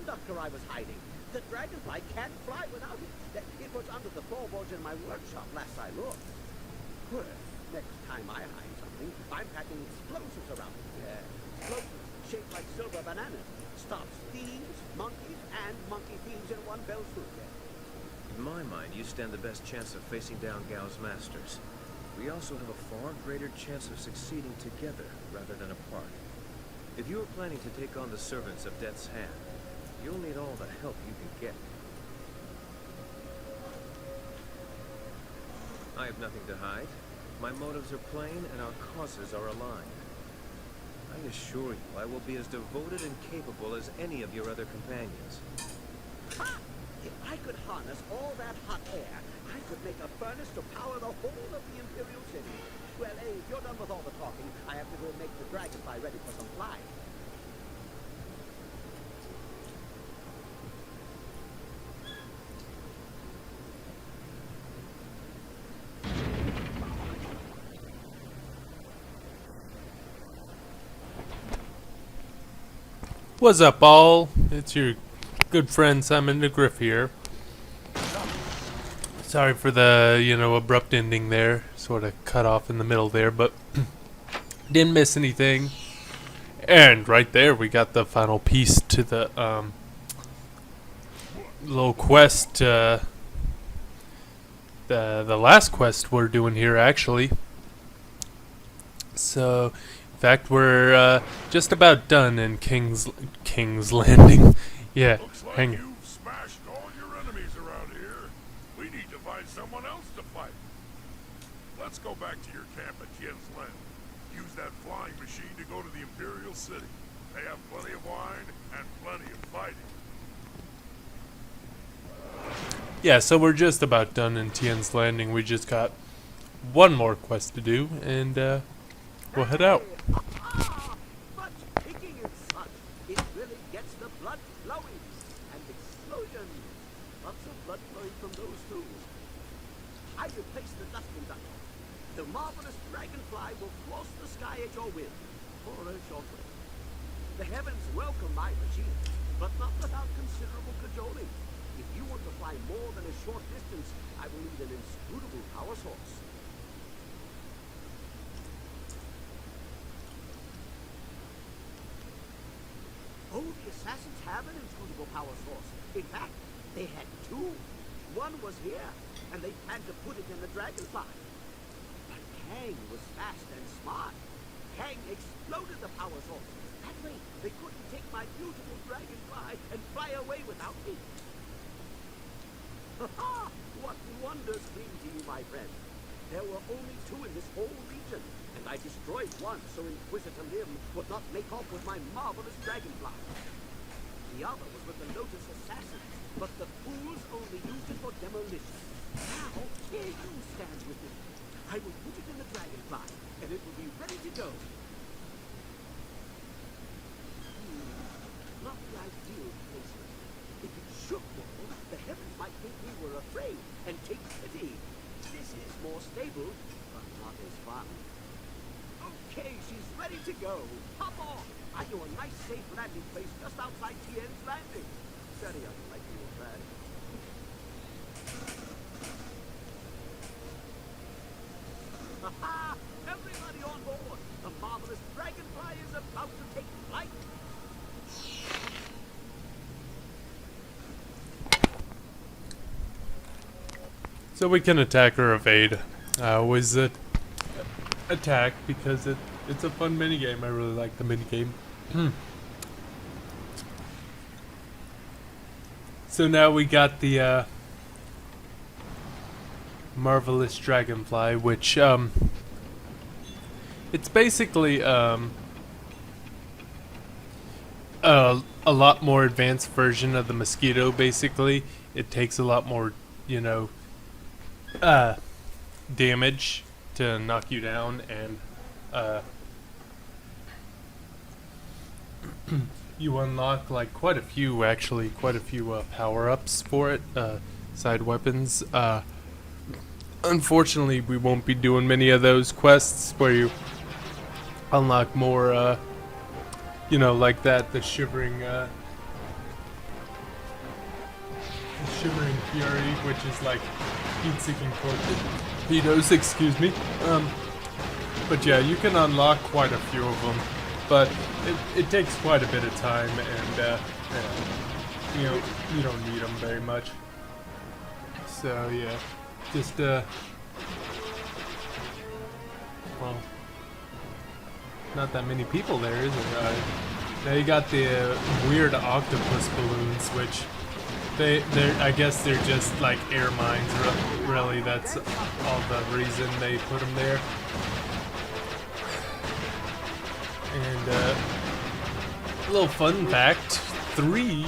conductor I was hiding. The dragonfly can't fly without it. It was under the floorboards in my workshop last I looked. Well, next time I hide something, I'm packing explosives around it. Yeah, explosives shaped like silver bananas. Stops thieves, monkeys, and monkey thieves in one fell swoop. In my mind, you stand the best chance of facing down Gao's masters. We also have a far greater chance of succeeding together rather than apart. If you are planning to take on the servants of Death's Hand, you'll need all the help you can get. I have nothing to hide. My motives are plain and our causes are aligned. I assure you, I will be as devoted and capable as any of your other companions. Ha! If I could harness all that hot air, I could make a furnace to power the whole of the Imperial City. Well, hey, if you're done with all the talking, I have to go make the dragonfly ready for some flying. What's up, all? It's your good friend Simon the Griff here. Sorry for the, abrupt ending there. Sort of cut off in the middle there, but didn't miss anything. And right there, we got the final piece to the little quest. The last quest we're doing here, actually. So, in fact, we're just about done in King's Landing. Yeah, Looks like hang you've smashed all your enemies around here. We need to find someone else to fight. Let's go back to your camp at Tien's Land. Use that flying machine to go to the Imperial City. They have plenty of wine and plenty of fighting. Yeah, so we're just about done in Tien's Landing. We just got one more quest to do, and we'll head out. But kicking and such, it really gets the blood flowing. And explosions. Lots of blood flowing from those tools. I replaced the dust conductor. The marvelous dragonfly will cross the sky at your whim, for a short way. The heavens welcome my machine, but not without considerable cajoling. If you want to fly more than a short distance, I will need an inscrutable power source. Oh, the assassins have an inscrutable power source. In fact, they had two. One was here, and they planned to put it in the dragonfly. But Kang was fast and smart. Kang exploded the power source. That way, they couldn't take my beautiful dragonfly and fly away without me. Ha! What wonders came to you, my friend? There were only two in this whole region, and I destroyed one so Inquisitor Lim would not make off with my marvelous dragonfly. The other was with the Lotus Assassins, but the fools only used it for demolition. Now, here you stand with me. I will put it in the dragonfly, and it will be ready to go. Not the ideal placement. If it shook well, the heavens might think we were afraid and take pity. This is more stable, but not as fun. Okay, she's ready to go. Hop on. I know a nice, safe landing place just outside Tien's Landing. Very unlikely of that. Ha-ha! Everybody on board! The marvelous dragonfly is about to take flight! So we can attack or evade. I always attack because it's a fun minigame. I really like the minigame. So now we got the marvelous dragonfly, which it's basically a lot more advanced version of the mosquito. Basically, it takes a lot more, damage to knock you down, and you unlock quite a few power-ups for it, side weapons. Unfortunately, we won't be doing many of those quests where you unlock more, like that, the shivering Shimmering Fury, which is like heat-seeking torpedoes, excuse me. But yeah, you can unlock quite a few of them, but it takes quite a bit of time, and yeah, you don't need them very much. So yeah, just well, not that many people there, is there? Now you got the weird octopus balloons, which I guess they're just like air mines. Really, that's all the reason they put them there. And a little fun fact: you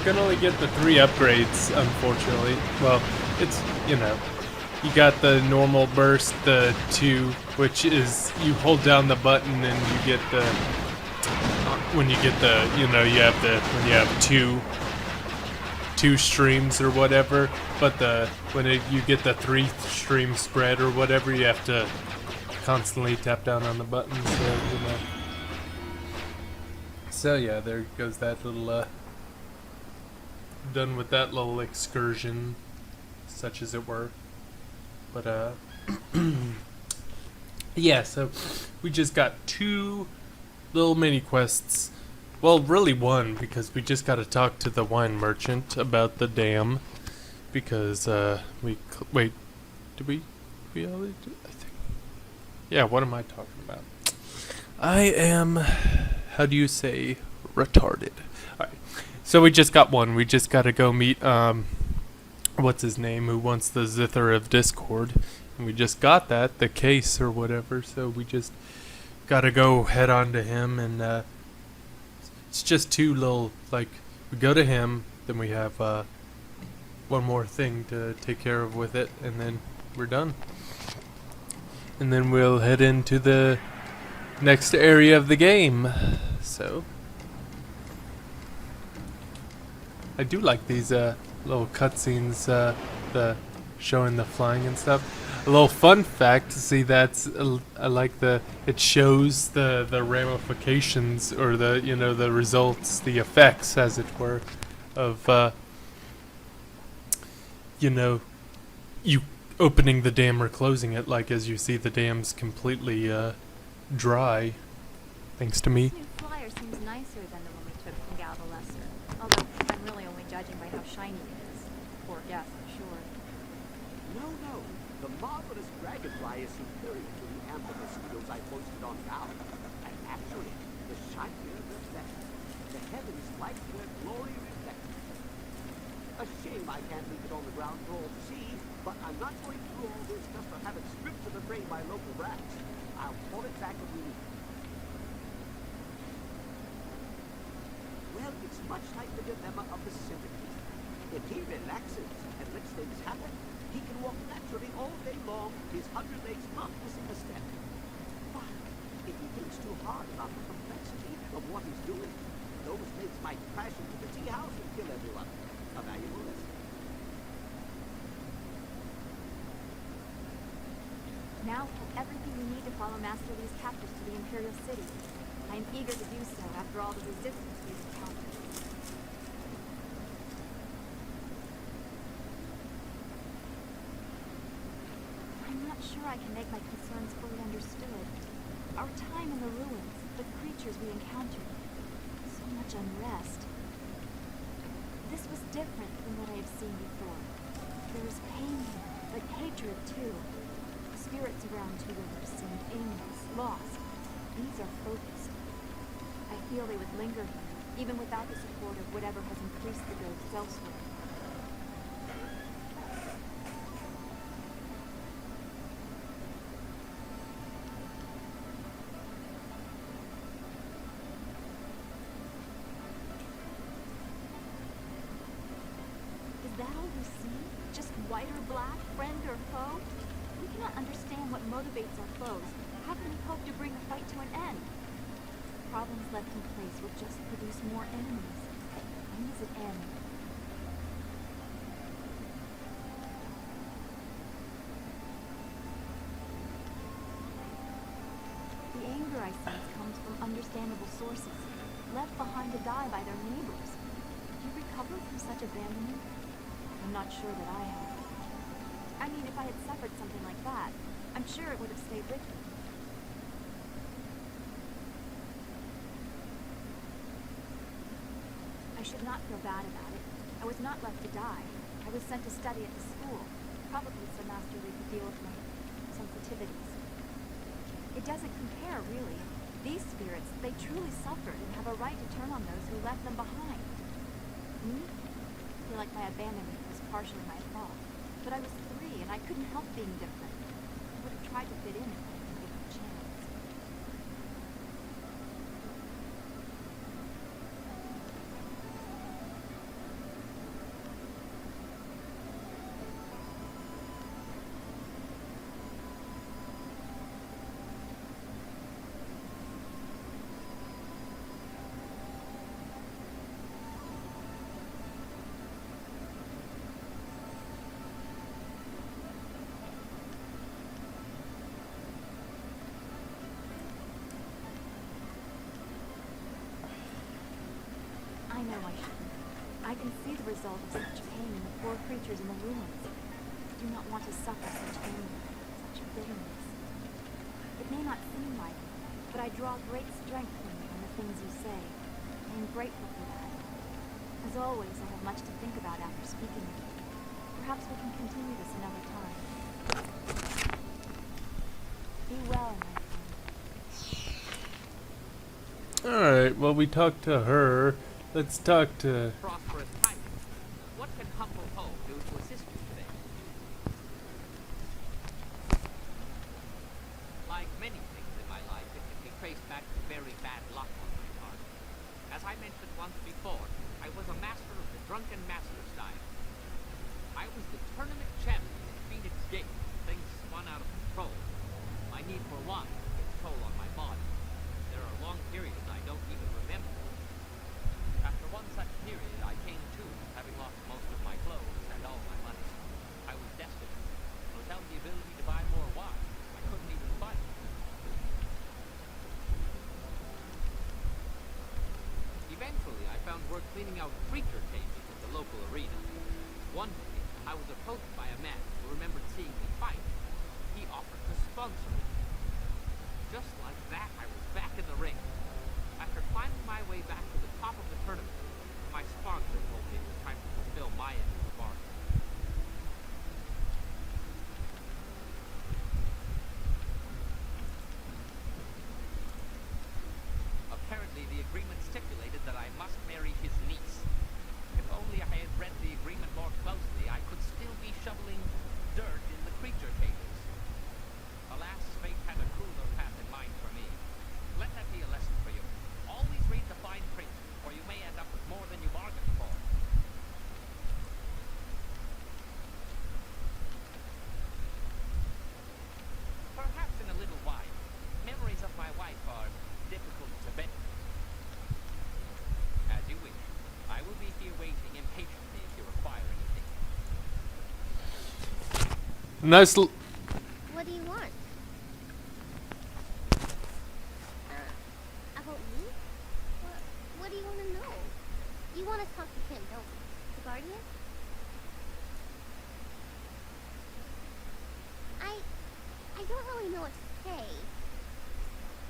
can only get the 3 upgrades, unfortunately. Well, it's you got the normal burst, the 2, which is you hold down the button and you get the when you have two streams or whatever, but you get the 3 stream spread or whatever, you have to constantly tap down on the buttons. So yeah, there goes that little done with that little excursion, such as it were. But yeah, so we just got 2 little mini quests. Well, really 1, because we just got to talk to the wine merchant about the dam. Because wait, did we already do? I think. Yeah, what am I talking about? I am, how do you say, retarded. Alright, so we just got 1. We just got to go meet what's his name, who wants the Zither of Discord. And we just got that, the case or whatever, so we just gotta go head on to him, and it's just 2 little, like, we go to him, then we have 1 more thing to take care of with it, and then we're done. And then we'll head into the next area of the game. So I do like these little cutscenes, the showing the flying and stuff. A little fun fact, see, that's I like it shows the ramifications, or the results, the effects, as it were, of you opening the dam or closing it. Like, as you see, the dam's completely dry, thanks to me. This new flyer seems nicer than the one we took from Gal the Lesser. Although I'm really only judging by how shiny it is. Poor guess, for sure. No. The marvelous dragonfly is superior to the amber mosquitoes I posted on Gal. And actually, the shinier the better. The heavens like their glory reflected. A shame I can't leave it on the ground for all to see, but I'm not going through all this just to have it stripped to the frame by local rats. I'll pull it back if we need it. Well, it's much like the dilemma of the centipede. If he relaxes and lets things happen, he can walk naturally all day long, his 100 legs not missing a step. But if he thinks too hard about the complexity of what he's doing, those legs might crash into the tea house and kill everyone. A valuable lesson. Now we have everything we need to follow Master Lee's captors to the Imperial City. I am eager to do so after all the resistance we've encountered. I'm not sure I can make my concerns fully understood. Our time in the ruins, the creatures we encountered, so much unrest. This was different from what I have seen before. There was pain here, but hatred too. The spirits around Two Rivers seemed aimless, lost. These are focused. I feel they would linger here, even without the support of whatever has increased the ghosts elsewhere. Is that all we see? Just white or black, friend or foe? We cannot understand what motivates our foes. How can we hope to bring the fight to an end? Problems left in place will just produce more enemies. When does it end? The anger I sense comes from understandable sources, left behind to die by their neighbors. you recover from such abandonment? I'm not sure that I have. I mean, if I had suffered something like that, I'm sure it would have stayed with me. I should not feel bad about it. I was not left to die. I was sent to study at the school, probably so Master Lee could deal with my sensitivities. It doesn't compare, really. These spirits, they truly suffered and have a right to turn on those who left them behind. Me? I feel like my abandonment was partially my fault. But I was 3 and I couldn't help being different. I would have tried to fit in if I had been given a chance. I know I shouldn't. I can see the result of such pain in the poor creatures in the ruins. I do not want to suffer such anger, such bitterness. It may not seem like it, but I draw great strength from you and the things you say. I am grateful for that. As always, I have much to think about after speaking with you. Perhaps we can continue this another time. Be well, my friend. Alright, well, we talked to her. Let's talk to... Prosperous tidings. What can humble Ho do to assist you today? Like many things in my life, it can be traced back to very bad luck on my part. As I mentioned once before, I was a master of the drunken master style. I was the tournament champion in Phoenix Gate. Things spun out of control. My need for wine took its toll on my body. There are long periods I don't even remember. After one such period, I came to, having lost most of my clothes and all my money. I was destitute. Without the ability to buy more wine, I couldn't even fight. Eventually, I found work cleaning out creature cages at the local arena. One day, I was approached by a man who remembered seeing me fight. He offered to sponsor me. Just like that, I was back in the ring. After climbing my way back to the top of the tournament, my sponsor told me it was time to fulfill my end of the bargain. Apparently, the agreement stipulated that I must marry his niece. If only I had read the agreement more closely, I could still be shoveling dirt in the creature cages. Alas, fate had a crueler path in mind for me. Let that be a lesson for you. Always read the fine print, or you may end up with more than you bargained for. Perhaps in a little while, memories of my wife are difficult to bear. As you wish. I will be here waiting impatiently if you require anything. Nice What do you want? About me? What do you want to know? You want to talk to him, don't you? The Guardian? I don't really know what to say.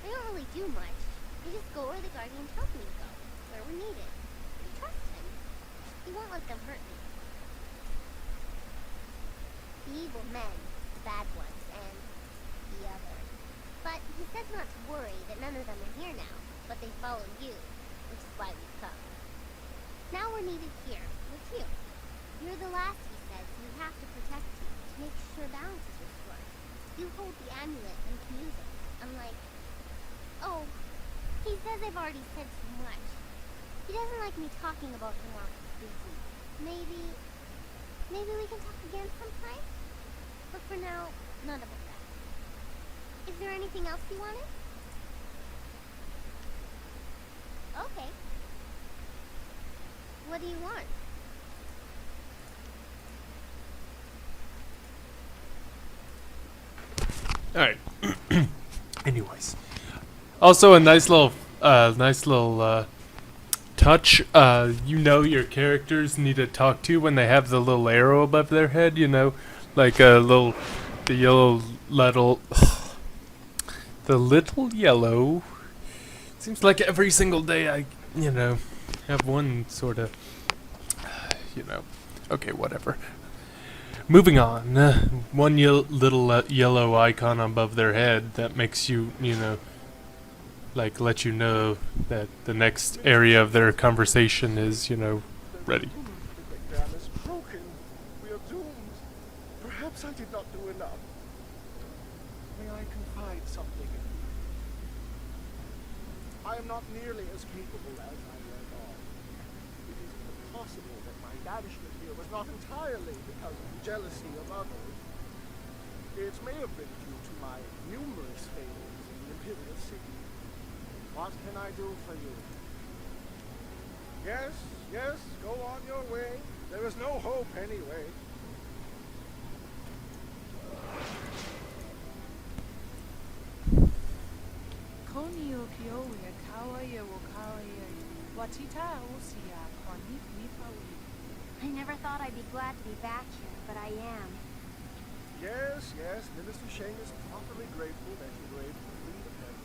I don't really do much. I just go where the Guardian tells me to go, where we're needed. I trust him. He won't let them hurt me. The evil men, the bad ones, and the others. But he says not to worry, that none of them are here now, but they follow you, which is why we've come. Now we're needed here, with you. You're the last, he says, so we have to protect you, to make sure balance is restored. You hold the amulet and can use it, unlike... Oh, he says I've already said too much. He doesn't like me talking about him while he's busy. Maybe we can talk again sometime? But for now, none about that. Is there anything else you wanted? Okay. What do you want? Alright. Anyways. Also a nice little touch, you know your characters need to talk to when they have the little arrow above their head, you know? Like a little, the yellow little, the little yellow. Seems like every single day I, you know, have one sort of, you know, okay, whatever. Moving on, one little yellow icon above their head that makes you, you know, like let you know that the next area of their conversation is, you know, ready. The dam is broken. We are doomed. Perhaps I did not do enough. May I confide something in you? I am not nearly as capable as I let on. It is possible that my banishment here was not entirely because of jealousy of others. It may have been due to my numerous failures in the Imperial City. What can I do for you? Yes, yes, go on your way. There is no hope anyway. Konio Kiowe Kawaye Wokawaye Watita Usia Koni Nifawi. I never thought I'd be glad to be back here, but I am. Yes, yes, Minister Sheng is properly grateful that you were able to flee the peasants.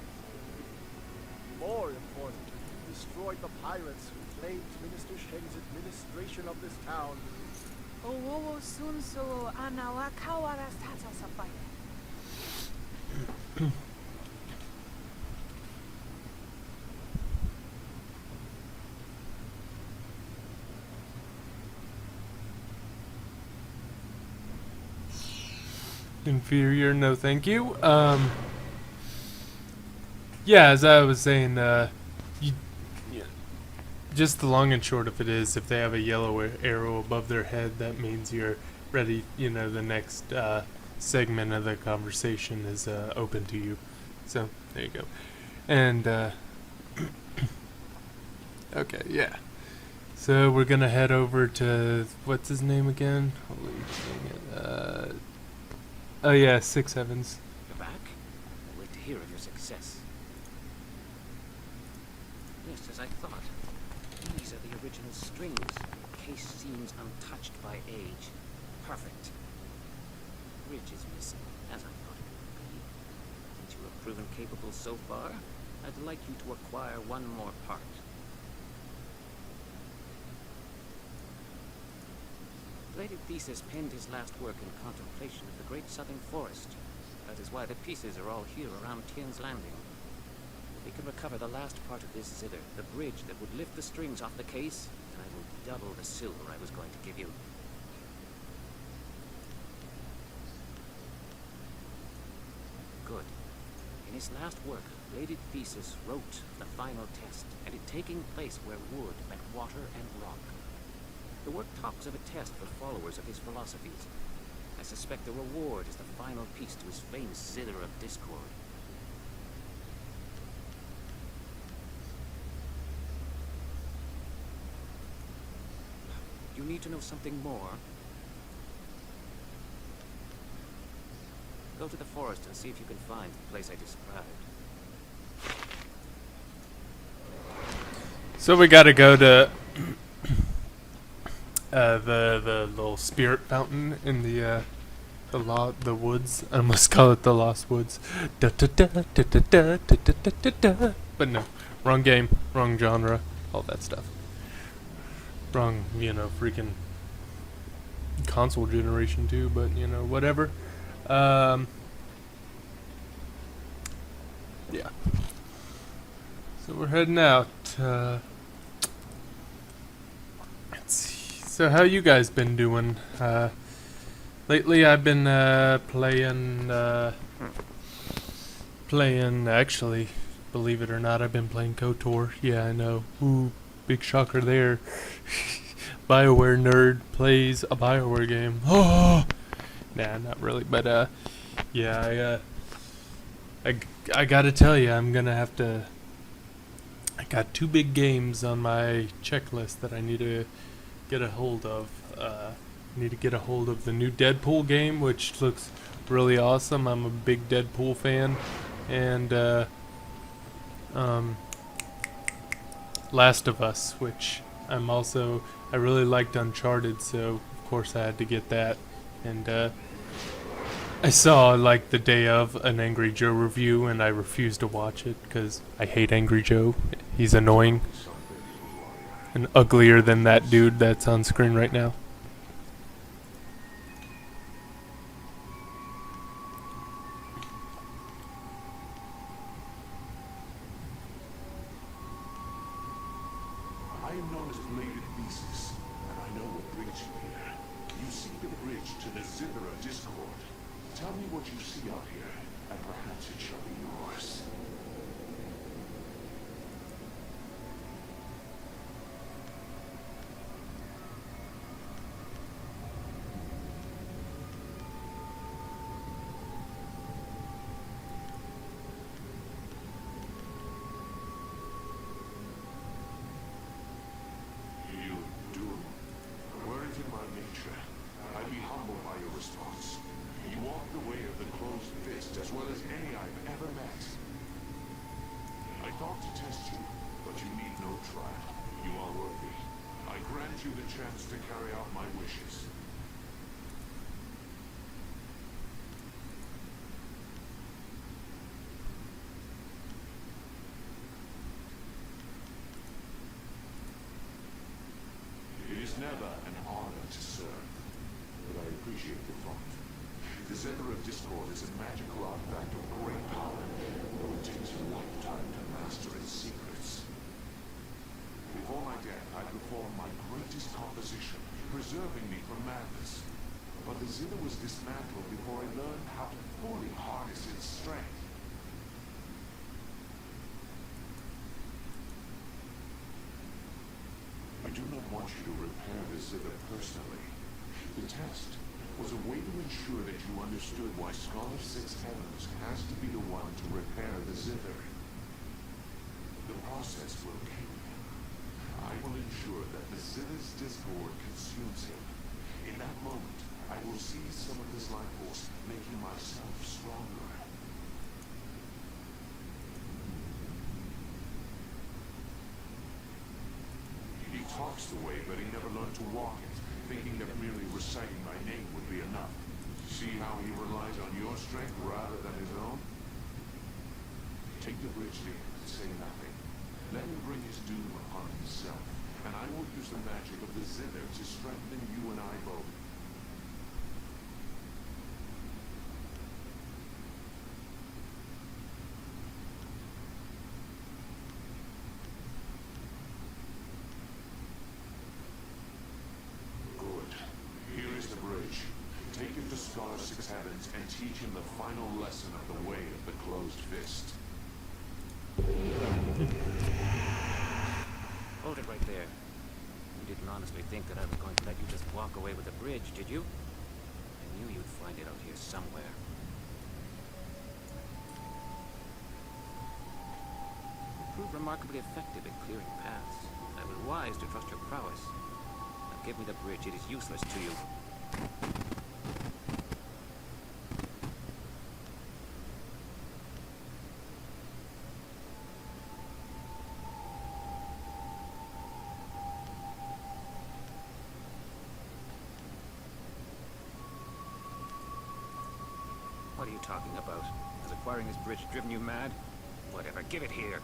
More importantly, you destroyed the pirates who claimed Minister Sheng's administration of this town. Owo Sun So Anawa Kawara Tata Sapaya. Inferior, no thank you. Yeah, as I was saying, just the long and short of it is, if they have a yellow arrow above their head, that means you're ready, you know, the next segment of the conversation is open to you. So, there you go. And, okay, yeah. So, we're gonna head over to, what's his name again? Holy dang it, oh yeah, 6 Evans. You're back? I wait to hear of your success. Yes, as I thought. These are the original strings. The case seems untouched by age. Perfect. Bridge is missing, as I thought it would be. Since you have proven capable so far, I'd like you to acquire one more part. Bladed Thesis penned his last work in contemplation of the great southern forest. That is why the pieces are all here around Tien's Landing. If we can recover the last part of this zither, the bridge that would lift the strings off the case, then I will double the silver I was going to give you. Good. In his last work, Bladed Thesis wrote the final test, and it taking place where wood met water and rock. The work talks of a test for followers of his philosophies. I suspect the reward is the final piece to his famous zither of discord. You need to know something more? Go to the forest and see if you can find the place I described. So we gotta go to the little spirit fountain in the woods. I must call it the Lost Woods. But no, wrong game, wrong genre, all that stuff. Wrong, you know, freaking console generation too. But you know, whatever. Yeah. So we're heading out. Let's see. So how you guys been doing? Lately I've been playing, actually, believe it or not, I've been playing KOTOR. Yeah, I know. Ooh, big shocker there. BioWare nerd plays a BioWare game. Oh, nah, not really, but yeah, I gotta tell you, I'm gonna have to. I got 2 big games on my checklist that I need to get a hold of. Need to get a hold of the new Deadpool game, which looks really awesome. I'm a big Deadpool fan, and Last of Us, which I really liked Uncharted, so of course I had to get that. And I saw like the day of an Angry Joe review, and I refused to watch it because I hate Angry Joe. He's annoying and uglier than that dude that's on screen right now. I am known as Bladed Thesis, and I know what brings you here. You seek the bridge to the Zithera Discord. Tell me what you see out here, and perhaps it shall be yours. You do. Were it in my nature, I'd be humbled by your response. You walk the way of the closed fist as well as any I've ever met. I thought to test you, but you need no trial. You are worthy. I grant you the chance to carry out my wishes. It is never an honor to serve, but I appreciate the thought. The Zithera Discord is a magical artifact of great power, though it takes a lifetime to master its secrets. Before my death, I performed my greatest composition, preserving me from madness. But the Zither was dismantled before I learned how to fully harness its strength. I do not want you to repair the Zither personally. The test was a way to ensure that you understood why Scholar Six Heavens has to be the one to repair the Zither. The process will kill him. I will ensure that the Zither's discord consumes him. In that moment, I will seize some of his life force, making myself stronger. He talks the way, but he never learned to walk it, thinking that merely reciting my name would be enough. See how he relies on your strength rather than his own? Take the bridge to him and say nothing. Let him bring his doom upon himself, and I will use the magic of the Zither to strengthen you and I both. Good. Here is the bridge. Take him to Scholar Six Heavens and teach him the final lesson of the way of the closed fist. Hold it right there. You didn't honestly think that I was going to let you just walk away with the bridge, did you? I knew you'd find it out here somewhere. You proved remarkably effective at clearing paths. I was wise to trust your prowess. Now give me the bridge. It is useless to you. What are you talking about? Has acquiring this bridge driven you mad? Whatever, give it here.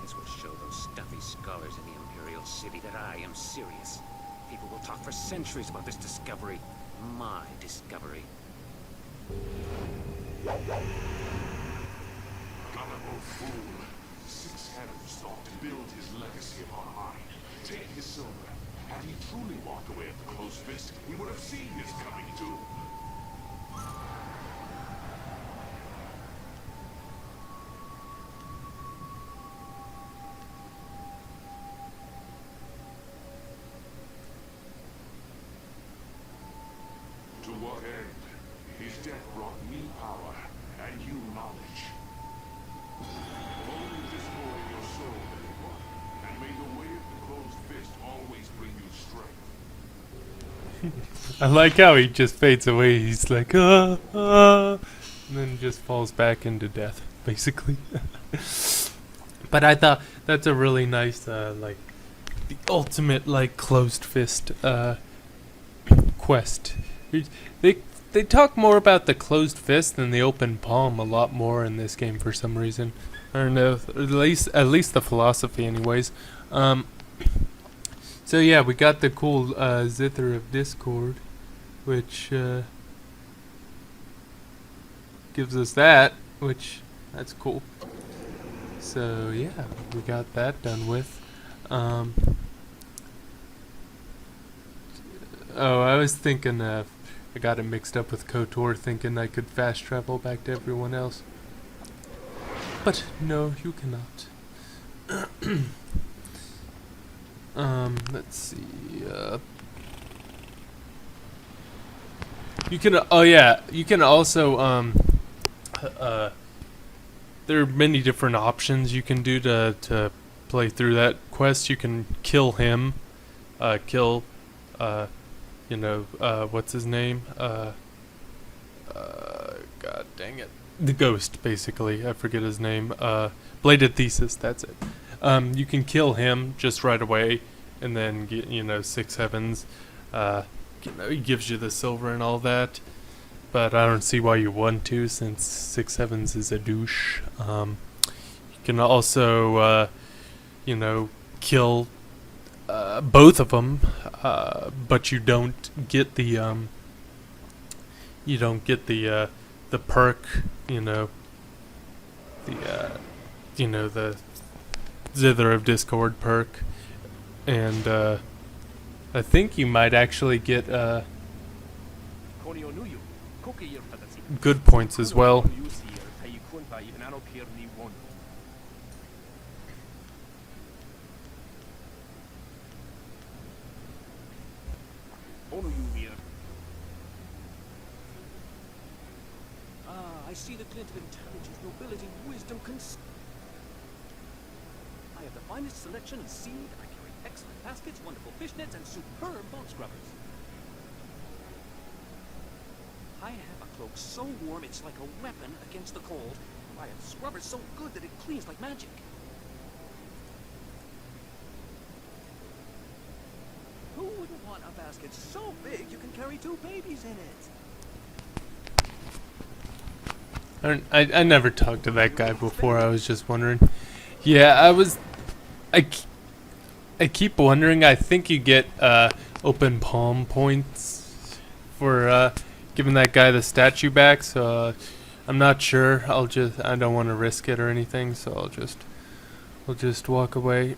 This will show those stuffy scholars in the Imperial City that I am serious. People will talk for centuries about this discovery. My discovery. Gullible fool. Six Heavens thought to build his legacy upon mine. Take his silver. Had he truly walked away at the closed fist, he would have seen his coming doom. To what end? His death brought me power, and you knowledge. Only discord in your soul, everyone, and may the way of the closed fist always bring you strength. I like how he just fades away. He's like, and then just falls back into death, basically. But I thought that's a really nice, like, the ultimate, like, closed fist, quest. They talk more about the closed fist than the open palm a lot more in this game for some reason. I don't know, at least the philosophy anyways. So yeah, we got the cool Zither of Discord, which gives us that, which that's cool. So yeah, we got that done with. Oh, I was thinking I got it mixed up with KOTOR, thinking I could fast travel back to everyone else. But no, you cannot. Let's see. You can. Oh yeah, you can also. There are many different options you can do to play through that quest. You can kill him, kill, what's his name? God dang it, the ghost, basically. I forget his name. Bladed Thesis. That's it. You can kill him just right away, and then get 6 heavens. He gives you the silver and all that. But I don't see why you want to, since 6 heavens is a douche. You can also, kill both of them, but you don't get the perk, the Zither of Discord perk, and I think you might actually get good points as well. I see the glint of intelligence, nobility, wisdom, I have the finest selection of seed. I carry excellent baskets, wonderful fishnets, and superb boat scrubbers. I have a cloak so warm it's like a weapon against the cold. I have scrubbers so good that it cleans like magic. Who wouldn't want a basket so big you can carry 2 babies in it? I never talked to that guy before. I was just wondering. Yeah, I keep wondering. I think you get open palm points for giving that guy the statue back. So I'm not sure. I don't want to risk it or anything. So we'll just walk away.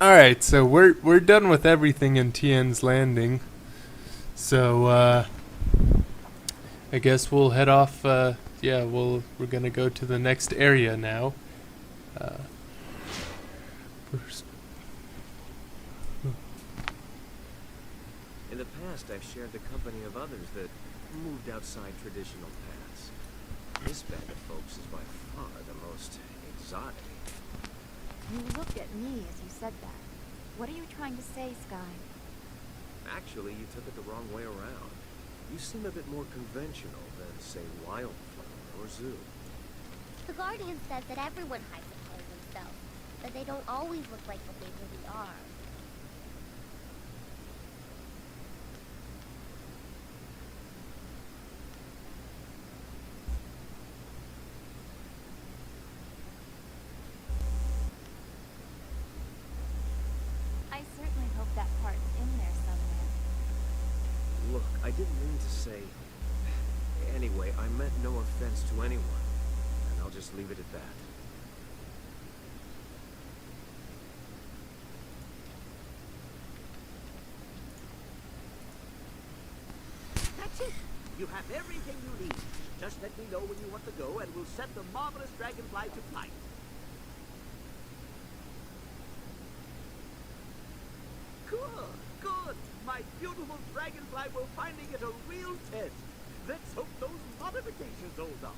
All right. So we're done with everything in Tien's Landing. So I guess we'll head off. We're gonna go to the next area now. First. In the past, I've shared the company of others that moved outside traditional paths. This band of folks is by far the most exotic. You looked at me as you said that. What are you trying to say, Sky? Actually, you took it the wrong way around. You seem a bit more conventional than, say, Wildflower or Zoo. The Guardian says that everyone hides a part of themselves, but they don't always look like what they really are. I certainly hope that part's in there somewhere. Look, I didn't mean to say... Anyway, I meant no offense to anyone, and I'll just leave it at that. That's it! You have everything you need. Just let me know when you want to go, and we'll set the marvelous dragonfly to flight. Good! My beautiful dragonfly will finally get a real test. Let's hope those modifications hold up.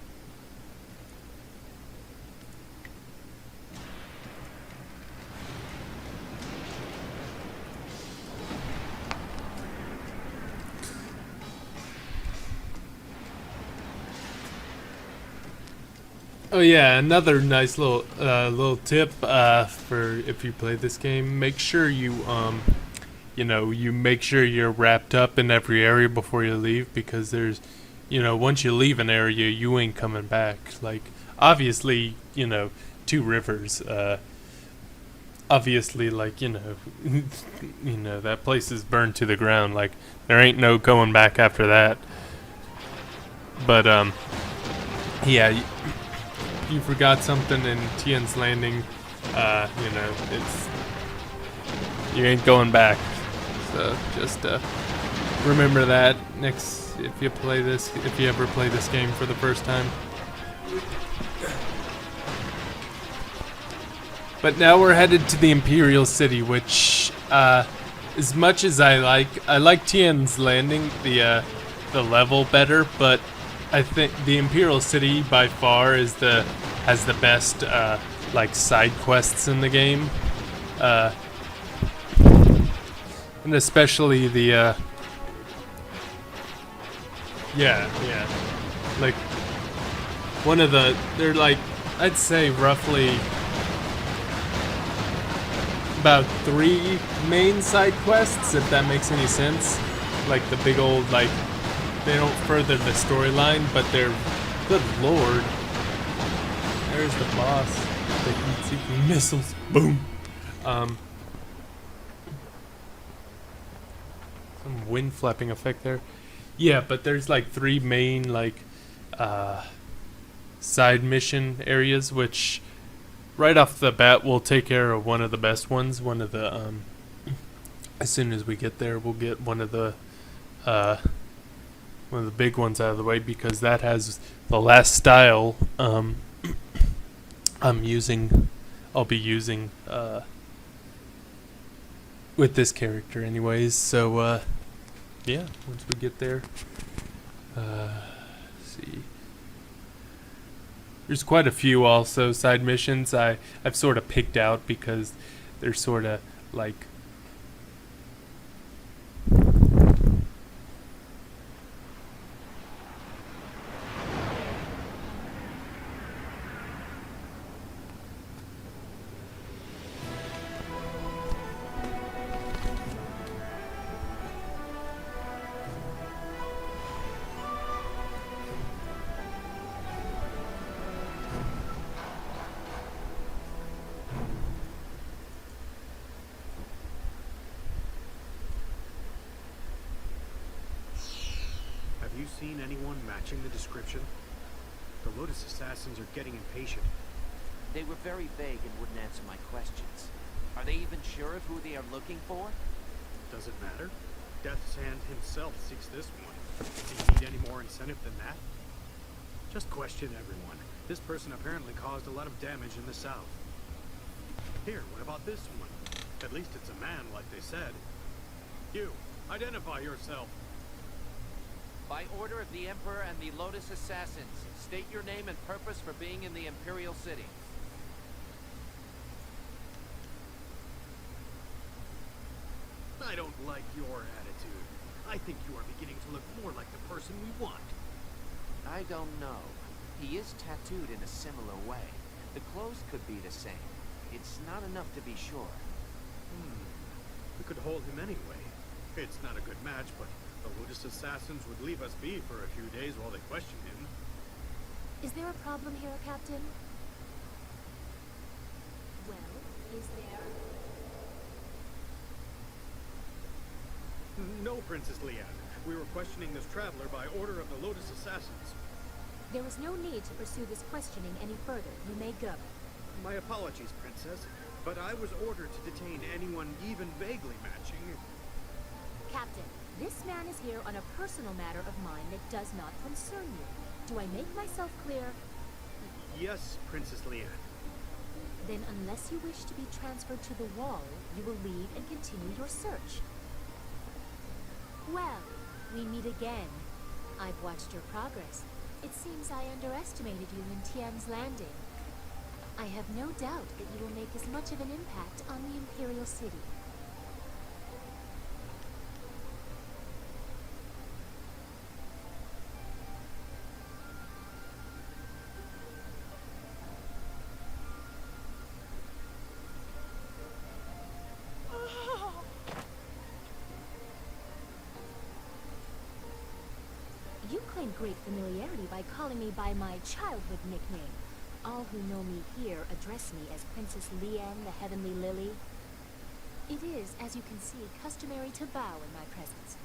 Oh yeah, another nice little tip for if you play this game. Make sure you make sure you're wrapped up in every area before you leave, because there's, once you leave an area, you ain't coming back. Like, obviously, Two Rivers, obviously, like, that place is burned to the ground. Like, there ain't no going back after that. But, yeah, you forgot something in Tien's Landing, it's, you ain't going back. So just remember that if you ever play this game for the first time. But now we're headed to the Imperial City, which, as much as I like Tien's Landing, the level better, but I think the Imperial City by far has the best side quests in the game. And especially the, like, they're like, I'd say roughly about 3 main side quests, if that makes any sense. Like, the big old, like, they don't further the storyline, but they're, good lord. There's the boss. The heat-seeking missiles. Boom. Some wind flapping effect there. Yeah, but there's like 3 main side mission areas, which right off the bat will take care of one of the best ones. One of the as soon as we get there, we'll get one of the big ones out of the way, because that has the last style I'll be using with this character anyways. So yeah, once we get there, see, there's quite a few also side missions I've sort of picked out, because they're sort of like, Have you seen anyone matching the description? The Lotus Assassins are getting impatient. They were very vague and wouldn't answer my questions. Are they even sure of who they are looking for? Does it matter? Death's Hand himself seeks this one. Do you need any more incentive than that? Just question everyone. This person apparently caused a lot of damage in the south. Here, what about this one? At least it's a man, like they said. You, identify yourself. By order of the Emperor and the Lotus Assassins, state your name and purpose for being in the Imperial City. I don't like your attitude. I think you are beginning to look more like the person we want. I don't know. He is tattooed in a similar way. The clothes could be the same. It's not enough to be sure. We could hold him anyway. It's not a good match, but the Lotus Assassins would leave us be for a few days while they question him. Is there a problem here, Captain? Well, is there? No, Princess Leanne. We were questioning this traveler by order of the Lotus Assassins. There is no need to pursue this questioning any further. You may go. My apologies, Princess, but I was ordered to detain anyone even vaguely matching. Captain, this man is here on a personal matter of mine that does not concern you. Do I make myself clear? Yes, Princess Leanne. Then unless you wish to be transferred to the wall, you will leave and continue your search. Well, we meet again. I've watched your progress. It seems I underestimated you in Tien's Landing. I have no doubt that you will make as much of an impact on the Imperial City. great familiarity by calling me by my childhood nickname. All who know me here address me as Princess Lian, the Heavenly Lily. It is, as you can see, customary to bow in my presence.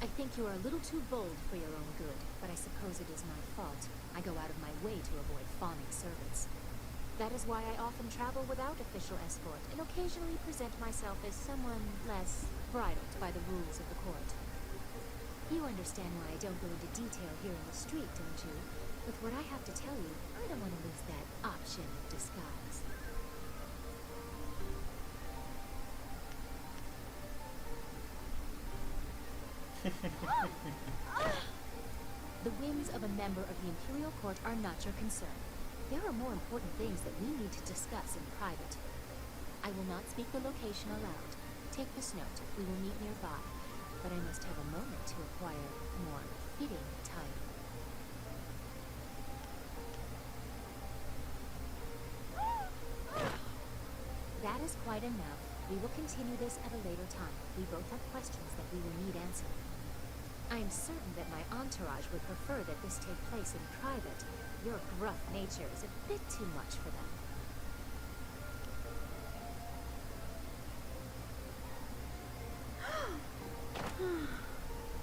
I think you are a little too bold for your own good, but I suppose it is my fault. I go out of my way to avoid fawning servants. That is why I often travel without official escort, and occasionally present myself as someone less bridled by the rules of the court. You understand why I don't go into detail here in the street, don't you? With what I have to tell you, I don't want to lose that option of disguise. The whims of a member of the Imperial Court are not your concern. There are more important things that we need to discuss in private. I will not speak the location aloud. Take this note. We will meet nearby. But I must have a moment to acquire more fitting attire. That is quite enough. We will continue this at a later time. We both have questions that we will need answered. I am certain that my entourage would prefer that this take place in private. Your gruff nature is a bit too much for them.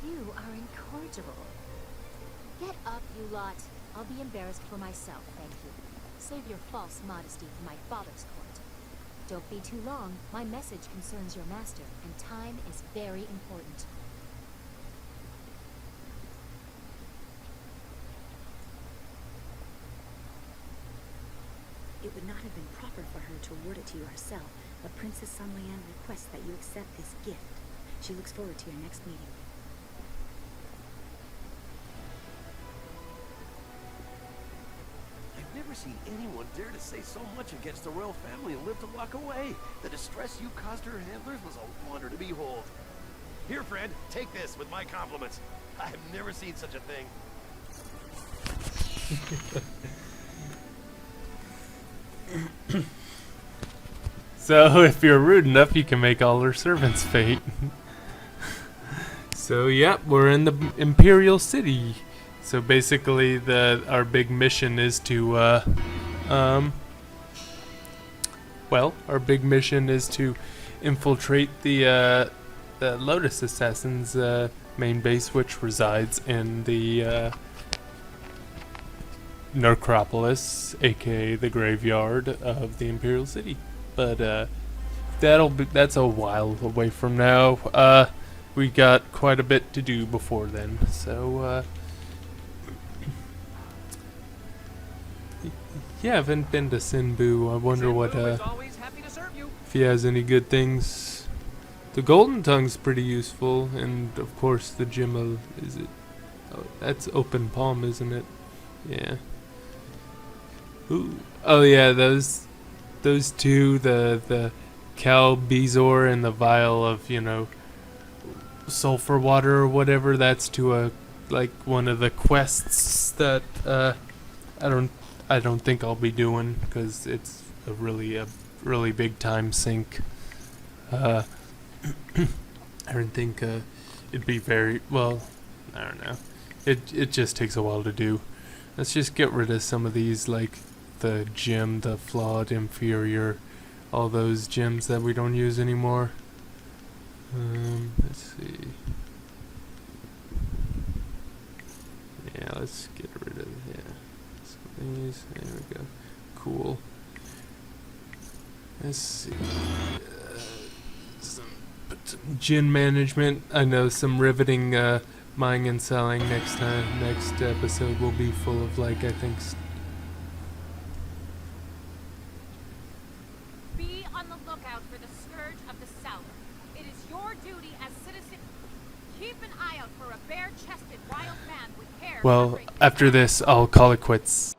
You are incorrigible. Get up, you lot. I'll be embarrassed for myself, thank you. Save your false modesty for my father's court. Don't be too long. My message concerns your master, and time is very important. It would not have been proper for her to award it to you herself, but Princess Sunlian requests that you accept this gift. She looks forward to your next meeting. I've never seen anyone dare to say so much against the royal family and live to walk away. The distress you caused her handlers was a wonder to behold. Here, friend, take this with my compliments. I've never seen such a thing. So, if you're rude enough, you can make all her servants faint. So, yep, we're in the Imperial City. So basically, our big mission is to, our big mission is to infiltrate the Lotus Assassins' main base, which resides in the Necropolis, aka the graveyard of the Imperial City. But that's a while away from now. We got quite a bit to do before then, so yeah, I haven't been to Sinbu. I wonder what if he has any good things. The Golden Tongue's pretty useful, and of course the Gem is it? Oh, that's Open Palm, isn't it? Yeah. Ooh. Oh yeah, those two, the Cal Bezor and the vial of, sulfur water or whatever, that's to one of the quests that I don't think I'll be doing, because it's a really big time sink. I don't think it'd be very well. I don't know. It just takes a while to do. Let's just get rid of some of these, like the gem, the flawed, inferior, all those gems that we don't use anymore. Let's see. Yeah, let's get rid of these. There we go. Cool. Let's see. Some gin management. I know some riveting buying and selling next time. Next episode will be full of I think. Be on the lookout for the scourge of the South. It is your duty as citizen. Keep an eye out for a bare-chested wild man with hair. Well, after this, I'll call it quits.